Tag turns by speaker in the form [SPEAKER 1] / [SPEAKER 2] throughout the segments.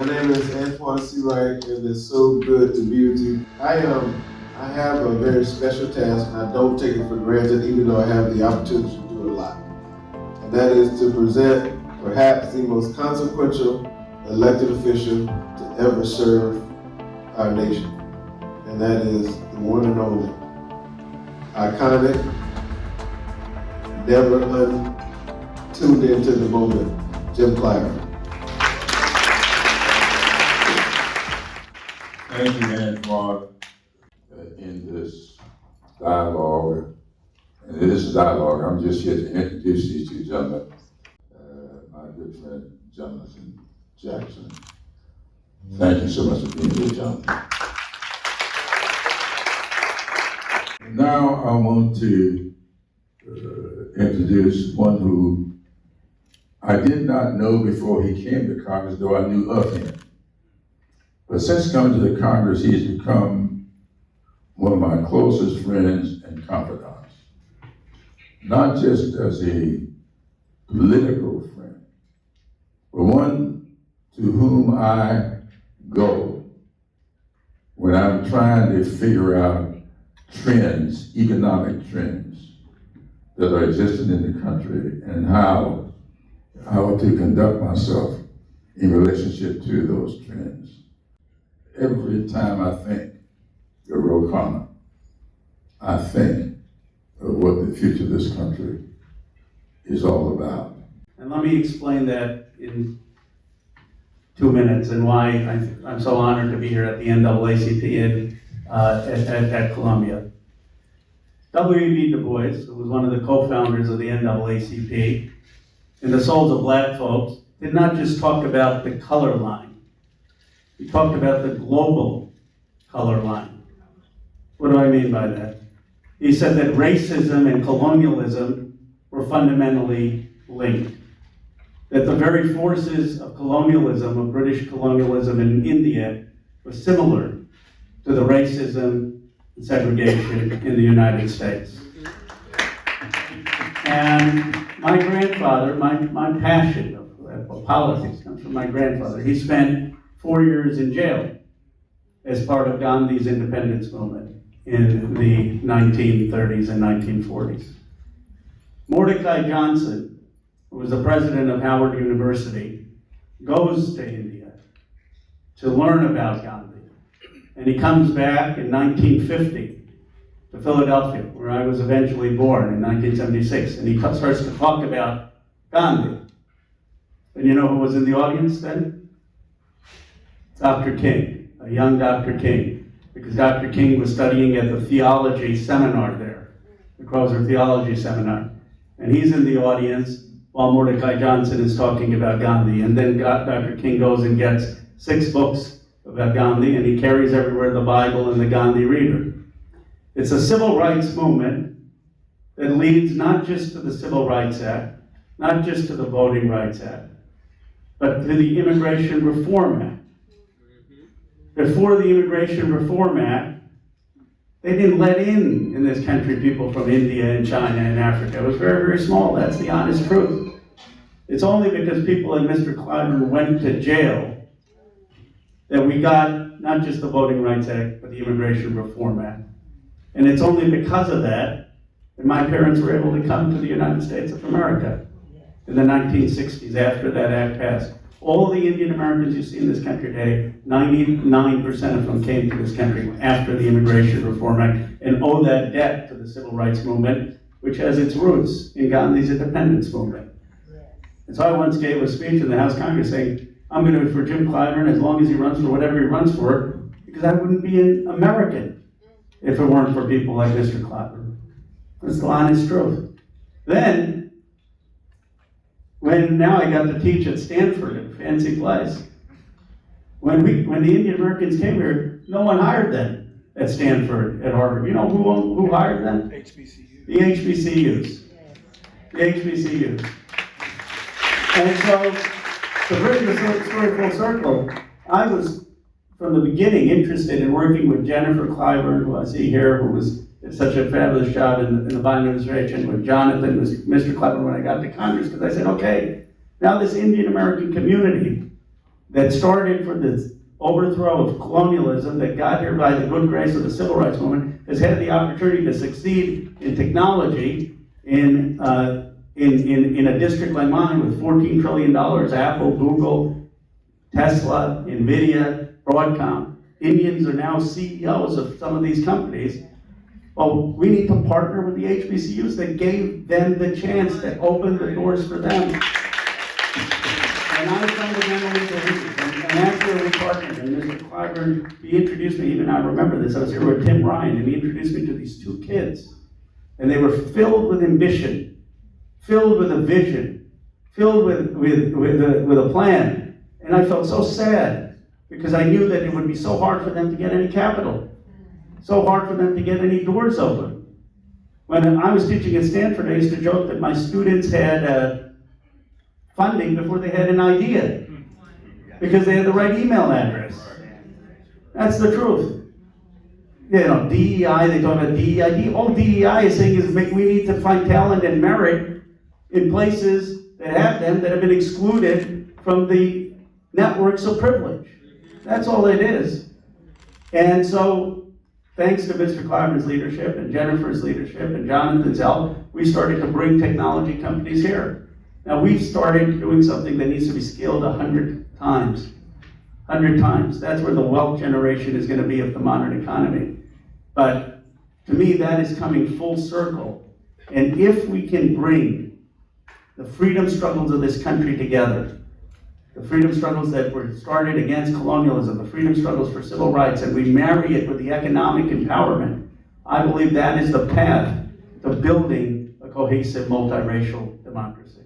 [SPEAKER 1] My name is Antoine C. Wright, and it's so good to be with you. I have a very special task, and I don't take it for granted, even though I have the opportunity to do a lot. And that is to present perhaps the most consequential elected official to ever serve our nation. And that is the one and only, iconic, never tuned into the moment, Jim Clyburn.
[SPEAKER 2] Thank you, Antoine, in this dialogue. And this is dialogue. I'm just here to introduce these two gentlemen. My good friend, Congressman Jackson. Thank you so much for being here, gentlemen. Now I want to introduce one who I did not know before he came to Congress, though I knew of him. But since coming to the Congress, he's become one of my closest friends and confidants. Not just as a political friend, but one to whom I go when I'm trying to figure out trends, economic trends that are existing in the country and how I ought to conduct myself in relationship to those trends. Every time I think of Khanna, I think of what the future of this country is all about.
[SPEAKER 3] And let me explain that in 2 minutes and why I'm so honored to be here at the NAACP at Columbia. W.E.B. Du Bois, who was one of the co-founders of the NAACP, in the Souls of Black Folks, did not just talk about the color line. He talked about the global color line. What do I mean by that? He said that racism and colonialism were fundamentally linked. That the very forces of colonialism, of British colonialism in India, were similar to the racism and segregation in the United States. And my grandfather, my passion of politics comes from my grandfather. He spent 4 years in jail as part of Gandhi's independence movement in the 1930s and 1940s. Mordecai Johnson, who was the president of Howard University, goes to India to learn about Gandhi. And he comes back in 1950 to Philadelphia, where I was eventually born in 1976, and he starts to talk about Gandhi. And you know who was in the audience then? Dr. King, a young Dr. King, because Dr. King was studying at the theology seminar there, the Crozer Theology Seminar. And he's in the audience while Mordecai Johnson is talking about Gandhi. And then Dr. King goes and gets 6 books about Gandhi, and he carries everywhere the Bible and the Gandhi Reader. It's a civil rights movement that leads not just to the Civil Rights Act, not just to the Voting Rights Act, but to the Immigration Reform Act. Before the Immigration Reform Act, they didn't let in this country people from India and China and Africa. It was very, very small. That's the honest truth. It's only because people like Mr. Clyburn went to jail that we got not just the Voting Rights Act, but the Immigration Reform Act. And it's only because of that my parents were able to come to the United States of America in the 1960s after that act passed. All the Indian Americans you see in this country today, 99% of them came to this country after the Immigration Reform Act and owe that debt to the Civil Rights Movement, which has its roots in Gandhi's independence movement. And so I once gave a speech in the House of Congress saying, I'm going to vote for Jim Clyburn as long as he runs for whatever he runs for, because I wouldn't be an American if it weren't for people like Mr. Clyburn. That's the honest truth. Then, now I got to teach at Stanford, a fancy place. When the Indian Americans came here, no one hired them at Stanford, at Harvard. You know who hired them? HBCUs. The HBCUs. The HBCUs. And so, to bring the story full circle, I was, from the beginning, interested in working with Jennifer Clyburn, who I see here, who did such a fabulous job in the Biden administration, with Jonathan, with Mr. Clyburn when I got to Congress, because I said, okay, now this Indian American community that started for the overthrow of colonialism, that got here by the good grace of the civil rights movement, has had the opportunity to succeed in technology in a district like mine with $14 trillion, Apple, Google, Tesla, NVIDIA, Broadcom. Indians are now CEOs of some of these companies. Well, we need to partner with the HBCUs that gave them the chance, that opened the doors for them. And I fundamentally believe, and after we partnered, and Mr. Clyburn, he introduced me, even I remember this, I was here with Tim Ryan, and he introduced me to these two kids. And they were filled with ambition, filled with a vision, filled with a plan. And I felt so sad, because I knew that it would be so hard for them to get any capital, so hard for them to get any doors open. When I was teaching at Stanford, I used to joke that my students had funding before they had an idea, because they had the right email address. That's the truth. You know, DEI, they talk about DEI. All DEI is saying is we need to find talent and merit in places that have them, that have been excluded from the networks of privilege. That's all it is. And so, thanks to Mr. Clyburn's leadership and Jennifer's leadership and Jonathan's help, we started to bring technology companies here. Now, we've started doing something that needs to be scaled 100 times. 100 times. That's where the wealth generation is going to be of the modern economy. But to me, that is coming full circle. And if we can bring the freedom struggles of this country together, the freedom struggles that were started against colonialism, the freedom struggles for civil rights, and we marry it with the economic empowerment, I believe that is the path to building a cohesive multiracial democracy.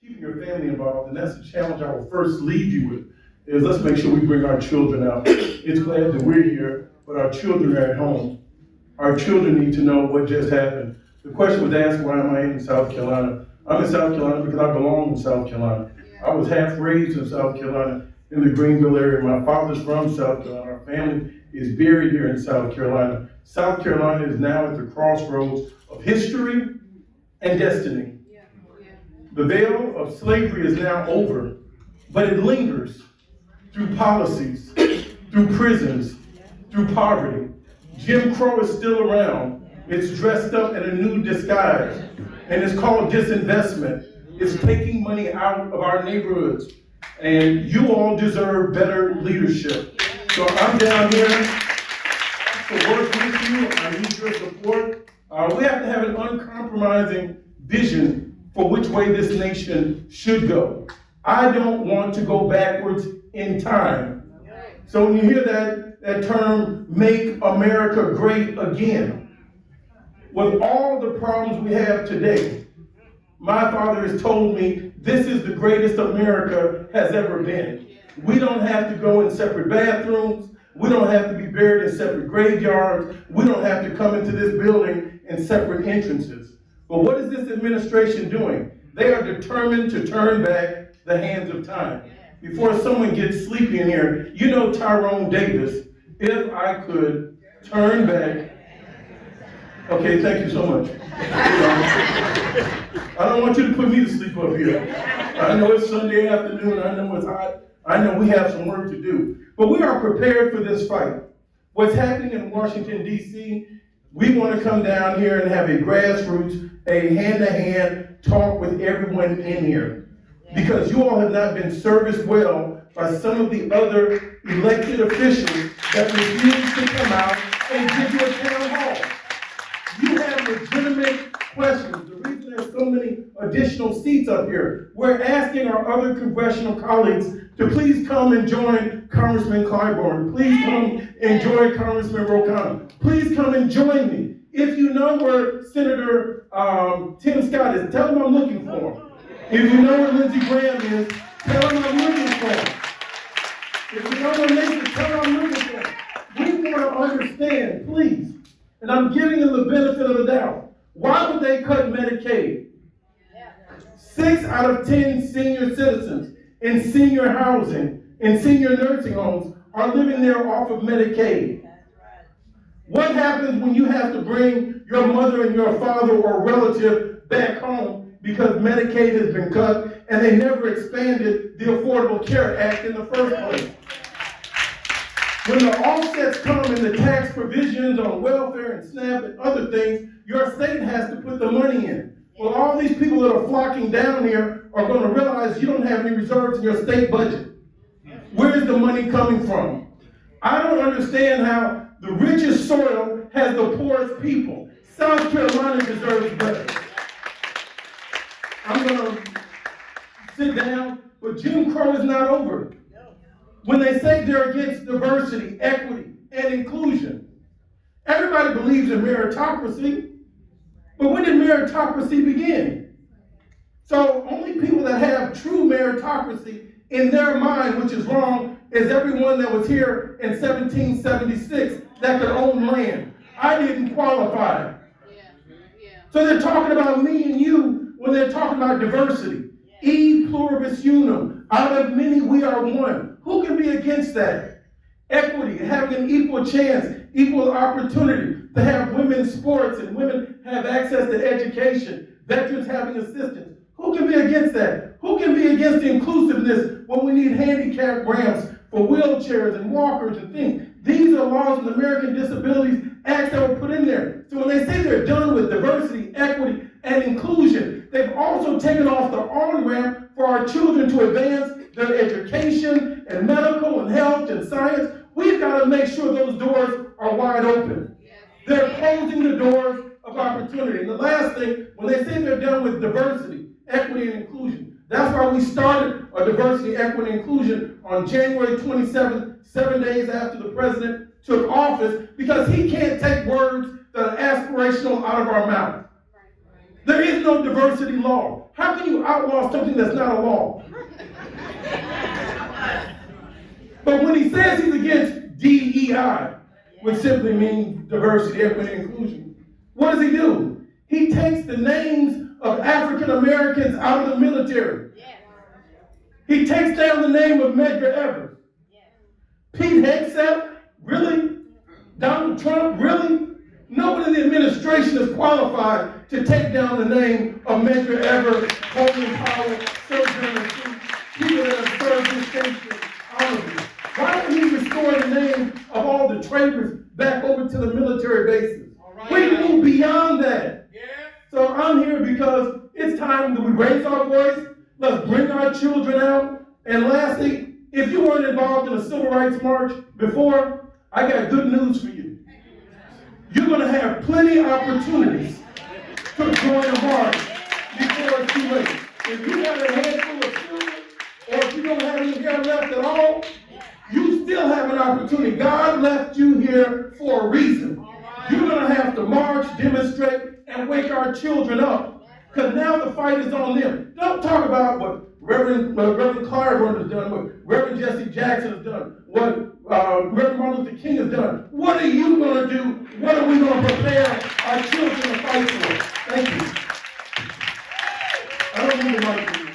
[SPEAKER 4] Keeping your family involved, and that's the challenge I will first leave you with, is let's make sure we bring our children out. It's glad that we're here, but our children are at home. Our children need to know what just happened. The question was asked, why am I in South Carolina? I'm in South Carolina because I belong in South Carolina. I was half raised in South Carolina in the Greenville area. My father's from South Carolina. Our family is buried here in South Carolina. South Carolina is now at the crossroads of history and destiny. The veil of slavery is now over, but it lingers through policies, through prisons, through poverty. Jim Crow is still around. It's dressed up in a new disguise, and it's called disinvestment. It's taking money out of our neighborhoods, and you all deserve better leadership. So I'm down here to work with you. I need your support. We have to have an uncompromising vision for which way this nation should go. I don't want to go backwards in time. So when you hear that term, make America great again, with all the problems we have today, my father has told me this is the greatest America has ever been. We don't have to go in separate bathrooms. We don't have to be buried in separate graveyards. We don't have to come into this building in separate entrances. But what is this administration doing? They are determined to turn back the hands of time. Before someone gets sleepy in here, you know Tyrone Davis, if I could turn back. Okay, thank you so much. I don't want you to put me to sleep up here. I know it's Sunday afternoon, I know it's hot, I know we have some work to do. But we are prepared for this fight. What's happening in Washington, D.C., we want to come down here and have a grassroots, a hand-to-hand talk with everyone in here. Because you all have not been serviced well by some of the other elected officials that refuse to come out and give you a town hall. You have legitimate questions. The reason there's so many additional seats up here, we're asking our other congressional colleagues to please come and join Congressman Clyburn. Please come and join Congressman Khanna. Please come and join me. If you know where Senator Tim Scott is, tell him I'm looking for him. If you know where Lindsey Graham is, tell him I'm looking for him. If you know where Nathan, tell him I'm looking for him. We want to understand, please, and I'm giving them the benefit of the doubt. Why would they cut Medicaid? 6 out of 10 senior citizens in senior housing, in senior nursing homes, are living there off of Medicaid. What happens when you have to bring your mother and your father or relative back home because Medicaid has been cut and they never expanded the Affordable Care Act in the first place. When the offsets come in the tax provisions on welfare and SNAP and other things, your state has to put the money in. Well, all these people that are flocking down here are going to realize you don't have any reserves in your state budget. Where's the money coming from? I don't understand how the richest soil has the poorest people. South Carolina deserves better. I'm going to sit down, but Jim Crow is not over. When they say they're against diversity, equity, and inclusion, everybody believes in meritocracy, but when did meritocracy begin? So only people that have true meritocracy in their mind, which is wrong, is everyone that was here in 1776 that could own land. I didn't qualify. So they're talking about me and you when they're talking about diversity. E pluribus unum, out of many we are one. Who can be against that? Equity, having an equal chance, equal opportunity to have women's sports and women have access to education, veterans having assistance. Who can be against that? Who can be against inclusiveness when we need handicap ramps for wheelchairs and walkers and things? These are laws in the American Disabilities Act that were put in there. So when they say they're done with diversity, equity, and inclusion, they've also taken off the on-ramp for our children to advance their education and medical and health and science. We've got to make sure those doors are wide open. They're closing the doors of opportunity. And the last thing, when they say they're done with diversity, equity, and inclusion, that's why we started a diversity, equity, and inclusion on January 27th, 7 days after the president took office, because he can't take words that are aspirational out of our mouth. There is no diversity law. How can you outlaw something that's not a law? But when he says he's against DEI, which simply means diversity, equity, and inclusion, what does he do? He takes the names of African Americans out of the military. He takes down the name of Medgar Evers. Pete Hegseth, really? Donald Trump, really? Nobody in the administration is qualified to take down the name of Medgar Evers, Colin Powell, Sir John Sue, people that have served this country honorably. Why don't he restore the name of all the traitors back over to the military bases? We move beyond that. So I'm here because it's time that we raise our voice. Let's bring our children out. And lastly, if you weren't involved in a civil rights march before, I got good news for you. You're going to have plenty of opportunities to join a march before it's too late. If you have a handful of children, or if you don't have any hair left at all, you still have an opportunity. God left you here for a reason. You're going to have to march, demonstrate, and wake our children up. Because now the fight is on them. Don't talk about what Reverend Clyburn has done, what Reverend Jesse Jackson has done, what Reverend Martin Luther King has done. What are you going to do? What are we going to prepare our children to fight for? Thank you. I don't need the mic for you.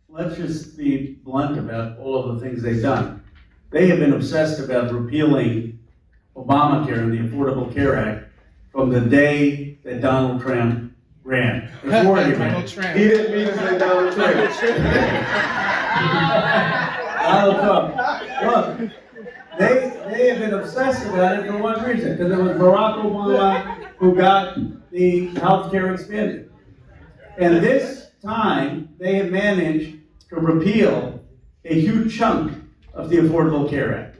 [SPEAKER 3] Let's just be blunt about all of the things they've done. They have been obsessed about repealing Obamacare and the Affordable Care Act from the day that Donald Trump ran. Before he ran.
[SPEAKER 1] He didn't mean to say Donald Trump.
[SPEAKER 3] Donald Trump. Look, they have been obsessed about it for one reason, because it was Barack Obama who got the health care expanded. And this time, they have managed to repeal a huge chunk of the Affordable Care Act.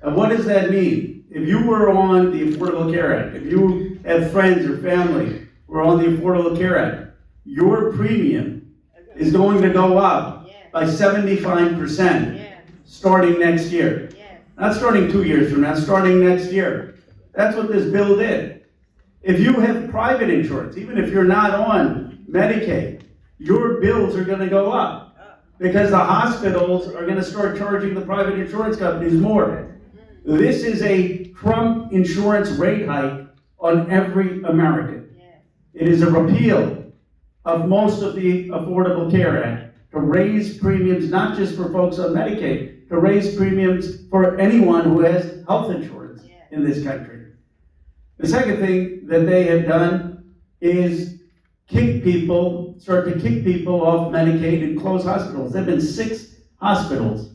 [SPEAKER 3] And what does that mean? If you were on the Affordable Care Act, if you have friends or family who are on the Affordable Care Act, your premium is going to go up by 75% starting next year. Not starting 2 years from now, starting next year. That's what this bill did. If you have private insurance, even if you're not on Medicaid, your bills are going to go up because the hospitals are going to start charging the private insurance companies more. This is a Trump insurance rate hike on every American. It is a repeal of most of the Affordable Care Act to raise premiums, not just for folks on Medicaid, to raise premiums for anyone who has health insurance in this country. The second thing, that they have done is start to kick people off Medicaid and close hospitals. There have been 6 hospitals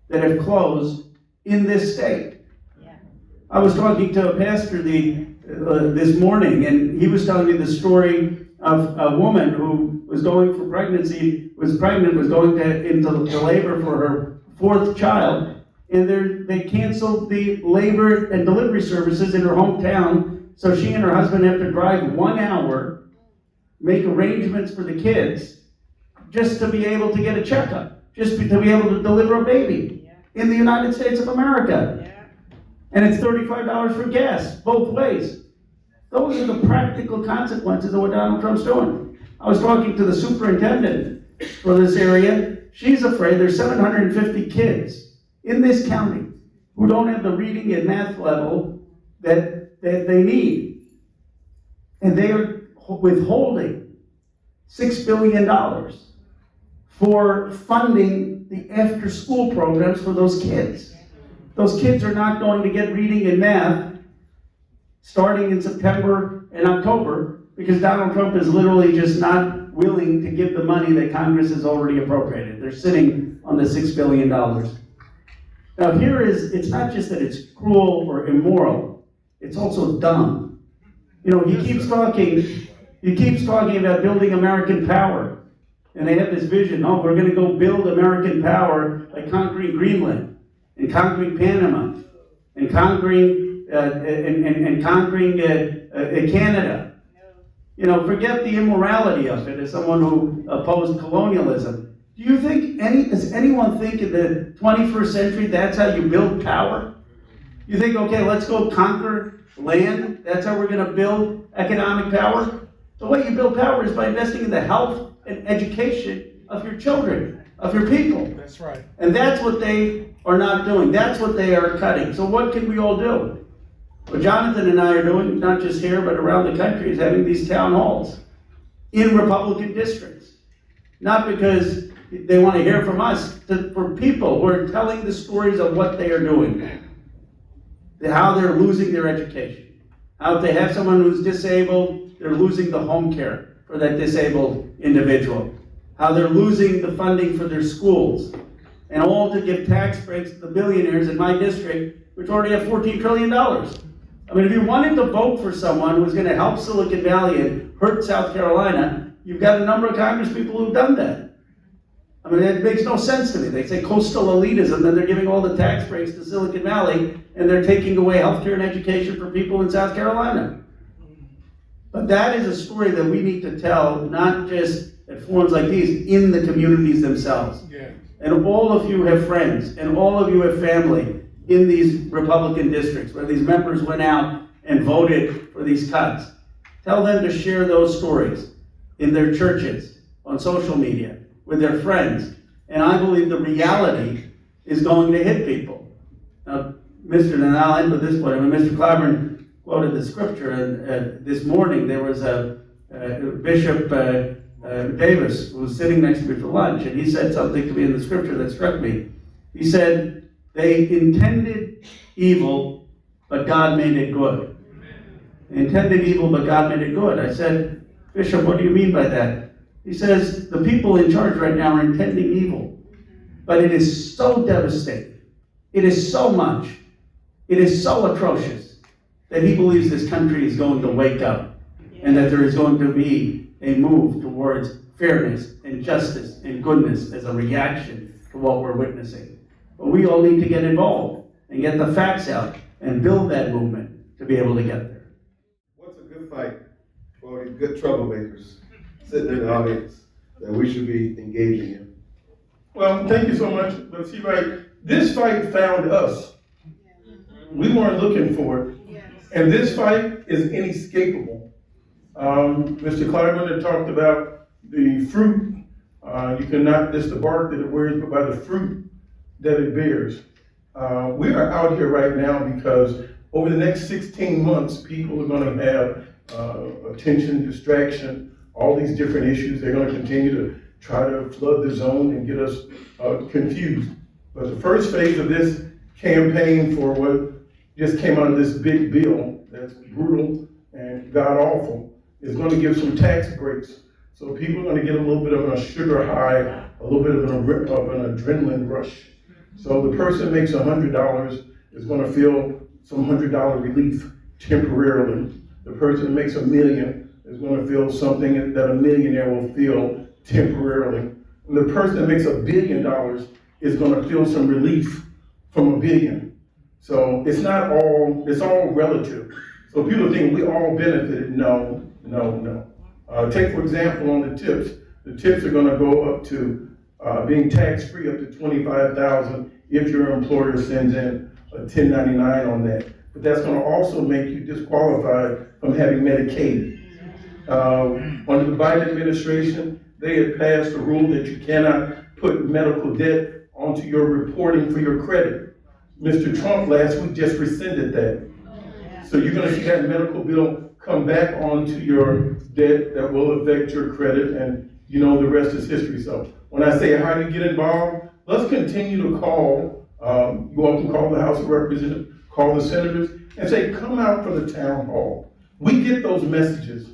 [SPEAKER 3] that have closed in this state. I was talking to a pastor this morning, and he was telling me the story of a woman who was going for pregnancy, was pregnant, was going into labor for her 4th child, and they canceled the labor and delivery services in her hometown, so she and her husband have to drive 1 hour, make arrangements for the kids, just to be able to get a checkup, just to be able to deliver a baby in the United States of America. And it's $35 for gas, both ways. Those are the practical consequences of what Donald Trump's doing. I was talking to the superintendent for this area. She's afraid there's 750 kids in this county who don't have the reading and math level that they need. And they are withholding $6 billion for funding the after-school programs for those kids. Those kids are not going to get reading and math starting in September and October because Donald Trump is literally just not willing to give the money that Congress has already appropriated. They're sitting on the $6 billion. Now it's not just that it's cruel or immoral, it's also dumb. You know, he keeps talking about building American power. And they have this vision, we're going to go build American power by conquering Greenland, and conquering Panama, and conquering Canada. You know, forget the immorality of it as someone who opposed colonialism. Do you think does anyone think in the 21st century that's how you build power? You think, okay, let's go conquer land, that's how we're going to build economic power? The way you build power is by investing in the health and education of your children, of your people.
[SPEAKER 4] That's right.
[SPEAKER 3] And that's what they are not doing. That's what they are cutting. So what can we all do? What Jonathan and I are doing, not just here, but around the country, is having these town halls in Republican districts. Not because they want to hear from us, for people who are telling the stories of what they are doing. How they're losing their education. How if they have someone who's disabled, they're losing the home care for that disabled individual. How they're losing the funding for their schools. And all to give tax breaks to the billionaires in my district, which already have $14 trillion. I mean, if you wanted to vote for someone who was going to help Silicon Valley and hurt South Carolina, you've got a number of Congress people who've done that. I mean, it makes no sense to me. They say coastal elitism, then they're giving all the tax breaks to Silicon Valley, and they're taking away healthcare and education for people in South Carolina. But that is a story that we need to tell, not just at forums like these, in the communities themselves.
[SPEAKER 4] Yeah.
[SPEAKER 3] And all of you have friends, and all of you have family in these Republican districts where these members went out and voted for these cuts. Tell them to share those stories in their churches, on social media, with their friends. And I believe the reality is going to hit people. Now, and I'll end with this point. I mean, Mr. Clyburn quoted the scripture, and this morning there was a Bishop Davis who was sitting next to me for lunch, and he said something to me in the scripture that struck me. He said, they intended evil, but God made it good. They intended evil, but God made it good. I said, Bishop, what do you mean by that? He says, the people in charge right now are intending evil, but it is so devastating. It is so much. It is so atrocious that he believes this country is going to wake up and that there is going to be a move towards fairness and justice and goodness as a reaction to what we're witnessing. But we all need to get involved and get the facts out and build that movement to be able to get there.
[SPEAKER 1] What's a good fight for all these good troublemakers sitting in the audience that we should be engaging in?
[SPEAKER 4] Well, thank you so much. But see, right, this fight found us. We weren't looking for it. And this fight is inescapable. Mr. Clyburn had talked about the fruit. You cannot just the bark that it wears, but by the fruit that it bears. We are out here right now because over the next 16 months, people are going to have attention, distraction, all these different issues. They're going to continue to try to flood the zone and get us confused. But the first phase of this campaign for what just came out of this big bill that's brutal and god awful, is gonna give some tax breaks. So people are gonna get a little bit of a sugar high, a little bit of an adrenaline rush. So the person that makes $100 is gonna feel some $100 relief temporarily. The person that makes $1 million is gonna feel something that a millionaire will feel temporarily. And the person that makes $1 billion is gonna feel some relief from $1 billion. So it's all relative. So people think we all benefited. No. Take for example on the tips. The tips are gonna go up to being tax-free up to $25,000 if your employer sends in a 1099 on that. But that's gonna also make you disqualified from having Medicaid. Under the Biden administration, they had passed a rule that you cannot put medical debt onto your reporting for your credit. Mr. Trump last week just rescinded that. So you're gonna see that medical bill come back onto your debt that will affect your credit, and you know the rest is history. So when I say how do you get involved, let's continue to call, you all can call the House of Representatives, call the senators, and say, come out for the town hall. We get those messages,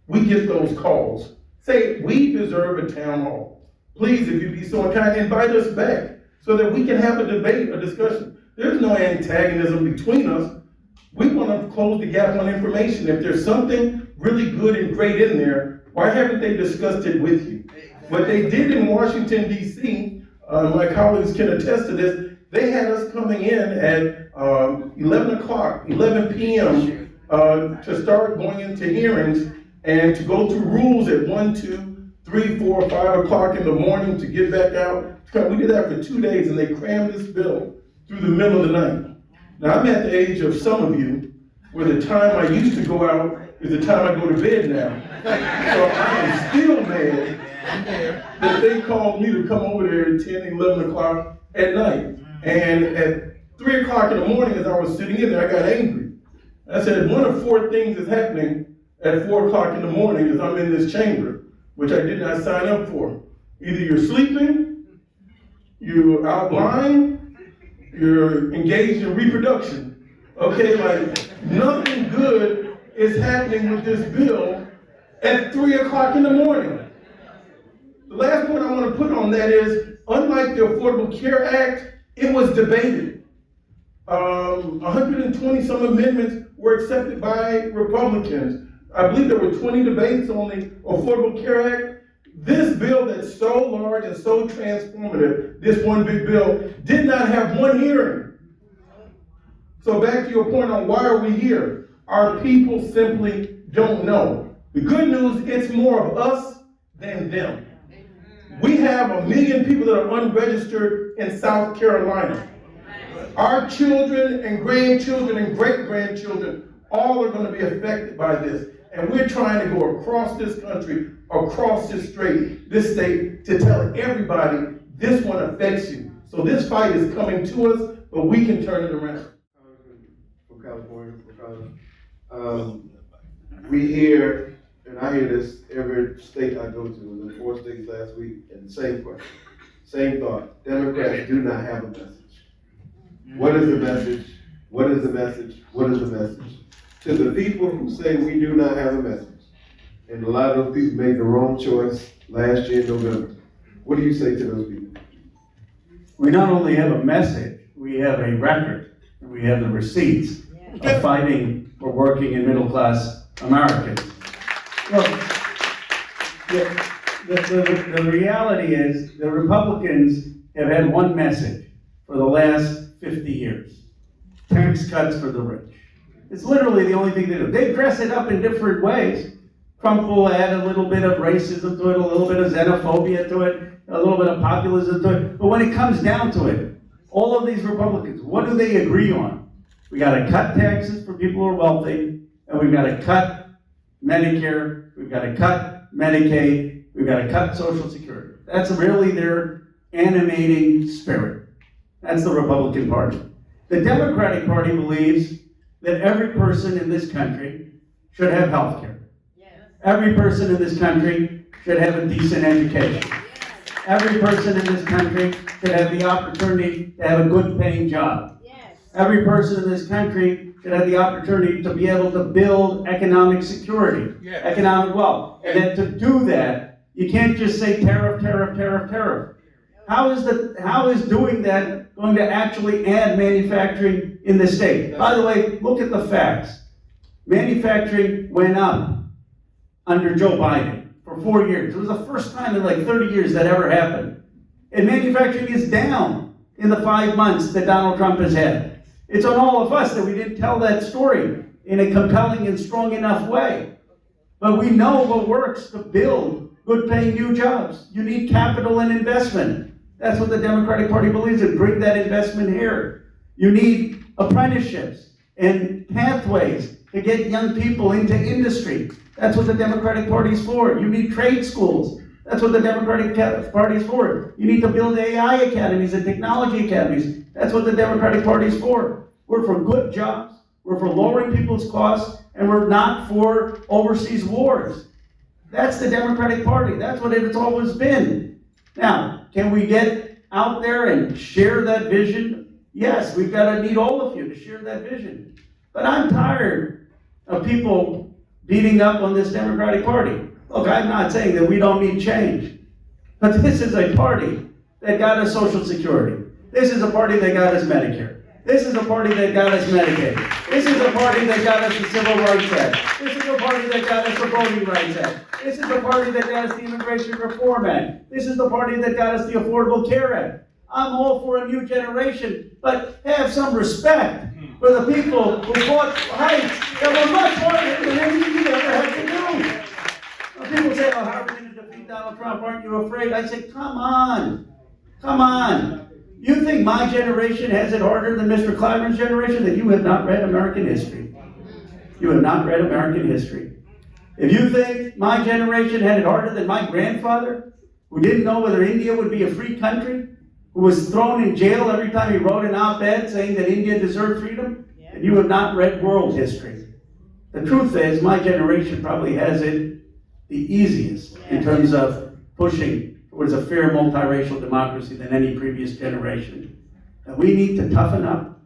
[SPEAKER 4] we get those calls. Say, we deserve a town hall. Please, if you'd be so kind, invite us back so that we can have a debate, a discussion. There's no antagonism between us. We want to close the gap on information. If there's something really good and great in there, why haven't they discussed it with you? What they did in Washington, D.C., my colleagues can attest to this, they had us coming in at 11 p.m. To start going into hearings and to go through rules at 1, 2, 3, 4, 5 o'clock in the morning to get back out. We did that for 2 days, and they crammed this bill through the middle of the night. Now, I'm at the age of some of you, where the time I used to go out is the time I go to bed now. So I am still mad that they called me to come over there at 10, 11 o'clock at night. And at 3 o'clock in the morning, as I was sitting in there, I got angry. I said, one of 4 things is happening at 4 o'clock in the morning is I'm in this chamber, which I did not sign up for. Either you're sleeping, you're out lying, you're engaged in reproduction. Okay, like nothing good is happening with this bill at 3 o'clock in the morning. The last point I want to put on that is, unlike the Affordable Care Act, it was debated. 120 some amendments were accepted by Republicans. I believe there were 20 debates on the Affordable Care Act. This bill that's so large and so transformative, this one big bill, did not have one hearing. So back to your point on why are we here? Our people simply don't know. The good news, it's more of us than them. We have 1 million people that are unregistered in South Carolina. Our children and grandchildren and great-grandchildren all are going to be affected by this. And we're trying to go across this country, across this state, to tell everybody this one affects you. So this fight is coming to us, but we can turn it around.
[SPEAKER 1] From California, we hear, and I hear this every state I go to, I was in 4 states last week, and the same question, same thought. Democrats do not have a message. What is the message? What is the message? What is the message? To the people who say we do not have a message, and a lot of those people made the wrong choice last year in November, what do you say to those people?
[SPEAKER 3] We not only have a message, we have a record, and we have the receipts of fighting for working and middle-class Americans. Look, the reality is the Republicans have had one message for the last 50 years. Tax cuts for the rich. It's literally the only thing they do. They dress it up in different ways. Trump will add a little bit of racism to it, a little bit of xenophobia to it, a little bit of populism to it. But when it comes down to it, all of these Republicans, what do they agree on? We gotta cut taxes for people who are wealthy, and we've gotta cut Medicare, we've gotta cut Medicaid, we've gotta cut Social Security. That's really their animating spirit. That's the Republican Party. The Democratic Party believes that every person in this country should have health care. Yes. Every person in this country should have a decent education. Yes. Every person in this country should have the opportunity to have a good paying job. Yes. Every person in this country should have the opportunity to be able to build economic security, economic wealth. And then to do that, you can't just say tariff, tariff, tariff, tariff. How is doing that going to actually add manufacturing in the state? By the way, look at the facts. Manufacturing went up under Joe Biden for 4 years. It was the first time in like 30 years that ever happened. And manufacturing is down in the 5 months that Donald Trump has had. It's on all of us that we didn't tell that story in a compelling and strong enough way. But we know what works to build good paying new jobs. You need capital and investment. That's what the Democratic Party believes in. Bring that investment here. You need apprenticeships and pathways to get young people into industry. That's what the Democratic Party is for. You need trade schools. That's what the Democratic Party is for. You need to build AI academies and technology academies. That's what the Democratic Party is for. We're for good jobs. We're for lowering people's costs, and we're not for overseas wars. That's the Democratic Party. That's what it's always been. Now, can we get out there and share that vision? Yes, we've got to need all of you to share that vision. But I'm tired of people beating up on this Democratic Party. Look, I'm not saying that we don't need change, but this is a party that got us Social Security. This is a party that got us Medicare. This is a party that got us Medicaid. This is a party that got us the Civil Rights Act. This is a party that got us the Voting Rights Act. This is the party that got us the Immigration Reform Act. This is the party that got us the Affordable Care Act. I'm all for a new generation, but have some respect for the people who fought fights that were much harder than anything you ever had to do. When people say, oh, how are we going to defeat Donald Trump? Aren't you afraid? I say, come on. Come on. You think my generation has it harder than Mr. Clyburn's generation? That you have not read American history. You have not read American history. If you think my generation had it harder than my grandfather, who didn't know whether India would be a free country, who was thrown in jail every time he wrote an op-ed saying that India deserved freedom, then you have not read world history. The truth is, my generation probably has it the easiest in terms of pushing towards a fair multiracial democracy than any previous generation. And we need to toughen up.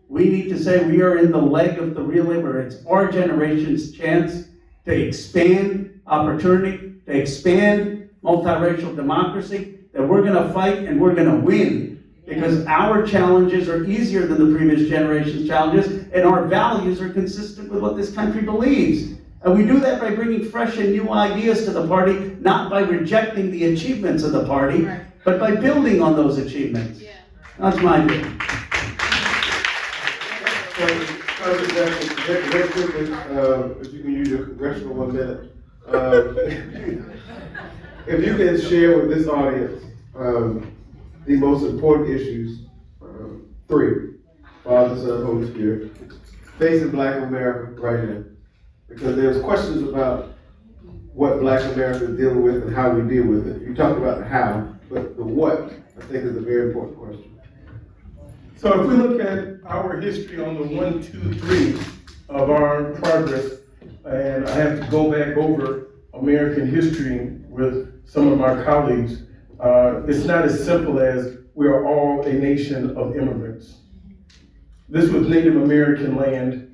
[SPEAKER 3] We need to say we are in the leg of the relay where it's our generation's chance to expand opportunity, to expand multiracial democracy, that we're going to fight and we're going to win, because our challenges are easier than the previous generation's challenges, and our values are consistent with what this country believes. And we do that by bringing fresh and new ideas to the party, not by rejecting the achievements of the party, but by building on those achievements. That's my view.
[SPEAKER 1] Congressman Jackson, very quickly, if you can use your congressional 1 minute, if you can share with this audience the most important issues, 3, Father, Son, Holy Spirit, facing Black America right now. Because there's questions about what Black America is dealing with and how we deal with it. You talked about the how, but the what, I think, is a very important question.
[SPEAKER 4] So if we look at our history on the 1, 2, 3 of our progress, and I have to go back over American history with some of my colleagues, it's not as simple as we are all a nation of immigrants. This was Native American land.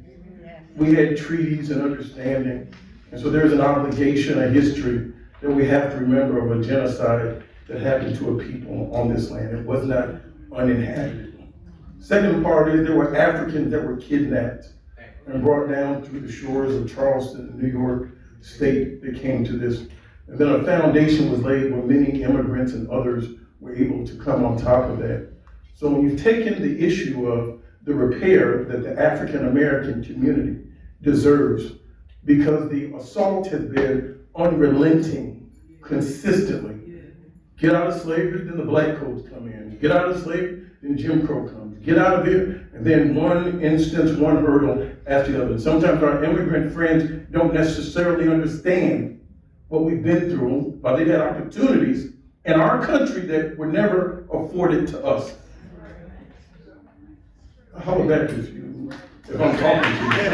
[SPEAKER 4] We had treaties and understanding. And so there's an obligation, a history that we have to remember of a genocide that happened to a people on this land. It was not uninhabited. Second part is there were Africans that were kidnapped and brought down through the shores of Charleston, New York State that came to this. And then a foundation was laid where many immigrants and others were able to come on top of that. So when you've taken the issue of the repair that the African American community deserves, because the assault has been unrelenting consistently. Get out of slavery, then the black codes come in. Get out of slavery, then Jim Crow comes. Get out of here, and then one instance, one hurdle after the other. And sometimes our immigrant friends don't necessarily understand what we've been through, but they've had opportunities in our country that were never afforded to us. How about that if I'm talking to you?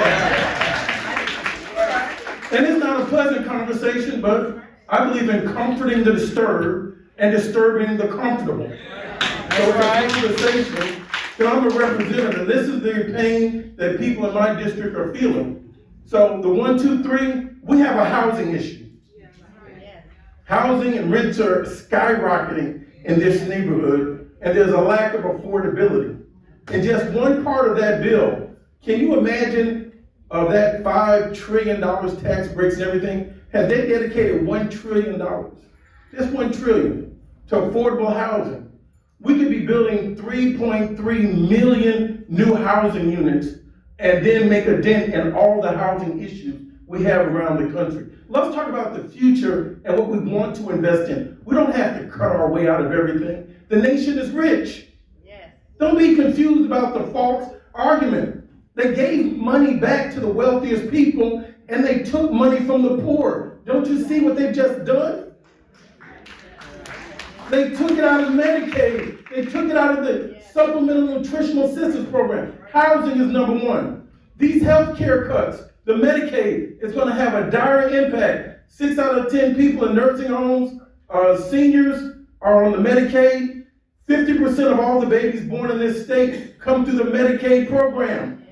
[SPEAKER 4] And it's not a pleasant conversation, but I believe in comforting the disturbed and disturbing the comfortable. So it's a conversation Because I'm a representative, and this is the pain that people in my district are feeling. So the 1, 2, 3, we have a housing issue. Housing and rents are skyrocketing in this neighborhood, and there's a lack of affordability. And just one part of that bill, can you imagine of that $5 trillion tax breaks and everything? Have they dedicated $1 trillion, just $1 trillion, to affordable housing? We could be building 3.3 million new housing units and then make a dent in all the housing issues we have around the country. Let's talk about the future and what we want to invest in. We don't have to cut our way out of everything. The nation is rich. Yes. Don't be confused about the false argument. They gave money back to the wealthiest people and they took money from the poor. Don't you see what they've just done? They took it out of Medicaid. They took it out of the Supplemental Nutritional Assistance Program. Housing is number one. These health care cuts, the Medicaid, is going to have a dire impact. 6 out of 10 people in nursing homes, seniors are on the Medicaid. 50% of all the babies born in this state come through the Medicaid program.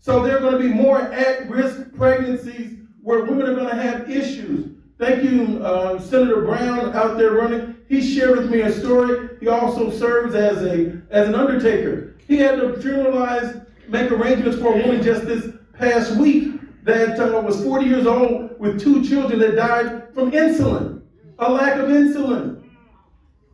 [SPEAKER 4] So there are going to be more at-risk pregnancies where women are going to have issues. Thank you, Senator Brown out there running. He shared with me a story. He also serves as an undertaker. He had to make arrangements for a woman just this past week that was 40 years old with 2 children that died from insulin, a lack of insulin.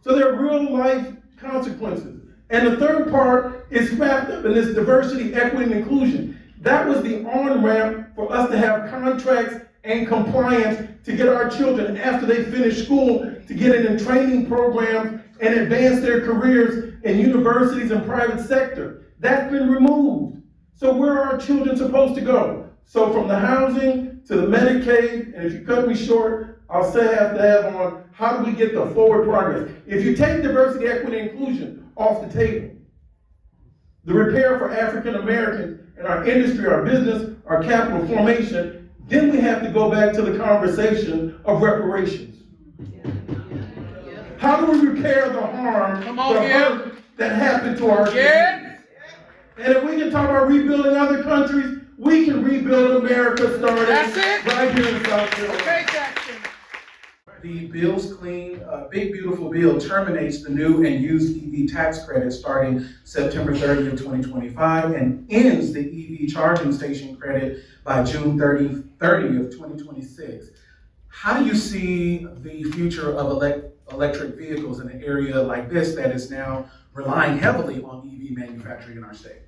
[SPEAKER 4] So there are real life consequences. And the third part is wrapped up in this diversity, equity, and inclusion. That was the on-ramp for us to have contracts and compliance to get our children, after they finish school, to get in training programs and advance their careers in universities and private sector. That's been removed. So where are our children supposed to go? So from the housing to the Medicaid, and if you cut me short, I'll say I have to have on how do we get the forward progress. If you take diversity, equity, and inclusion off the table, the repair for African Americans in our industry, our business, our capital formation, then we have to go back to the conversation of reparations. How do we repair the harm, hurt that happened to our kids? And if we can talk about rebuilding other countries, we can rebuild America starting right here in South Carolina.
[SPEAKER 5] Okay, Jackson. The bill's clean, big beautiful bill terminates the new and used EV tax credit starting September 30th, 2025 and ends the EV charging station credit by June 30th, 2026. How do you see the future of electric vehicles in an area like this that is now relying heavily on EV manufacturing in our state?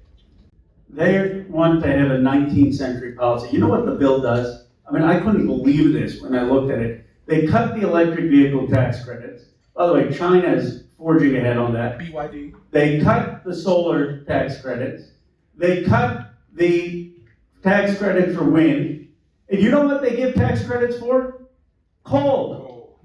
[SPEAKER 3] They want to have a 19th century policy. You know what the bill does? I mean, I couldn't believe this when I looked at it. They cut the electric vehicle tax credits. By the way, China is forging ahead on that.
[SPEAKER 5] BYD.
[SPEAKER 3] They cut the solar tax credits. They cut the tax credit for wind. And you know what they give tax credits for? Coal.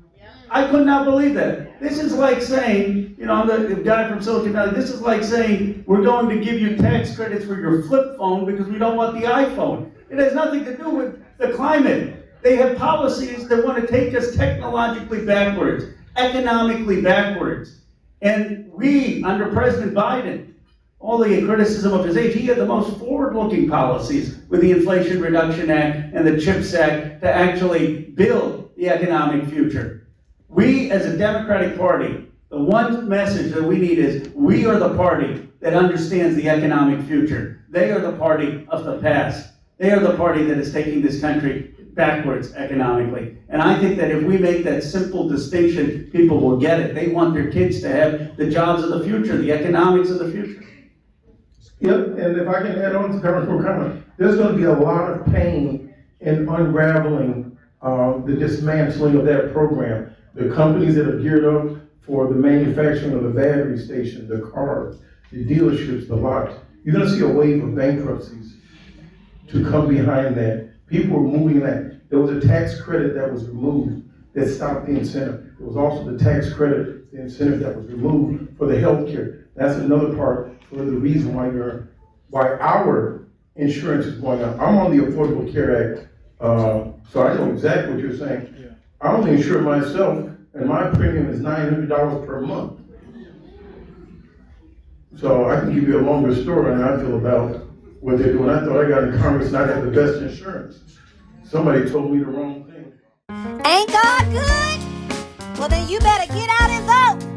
[SPEAKER 3] I could not believe that. This is like saying, you know, I'm the guy from Silicon Valley, this is like saying we're going to give you tax credits for your flip phone because we don't want the iPhone. It has nothing to do with the climate. They have policies that want to take us technologically backwards, economically backwards. And we, under President Biden, all the criticism of his age, he had the most forward-looking policies with the Inflation Reduction Act and the CHIPS Act to actually build the economic future. We, as a Democratic Party, the one message that we need is we are the party that understands the economic future. They are the party of the past. They are the party that is taking this country backwards economically. And I think that if we make that simple distinction, people will get it. They want their kids to have the jobs of the future, the economics of the future.
[SPEAKER 4] Yep, and if I can add on to Congressman Khanna, there's going to be a lot of pain in unraveling the dismantling of that program. The companies that are geared up for the manufacturing of the battery station, the cars, the dealerships, the lots, you're going to see a wave of bankruptcies to come behind that. People are moving that. There was a tax credit that was removed that stopped the incentive. There was also the tax credit, the incentive that was removed for the health care. That's another part for the reason why our insurance is going up. I'm on the Affordable Care Act, so I know exactly what you're saying. Yeah. I only insure myself, and my premium is $900 per month. So I can give you a longer story on how I feel about what they're doing. I thought I got in Congress and I had the best insurance. Somebody told me the wrong thing.
[SPEAKER 6] Ain't God good? Well, then you better get out and vote.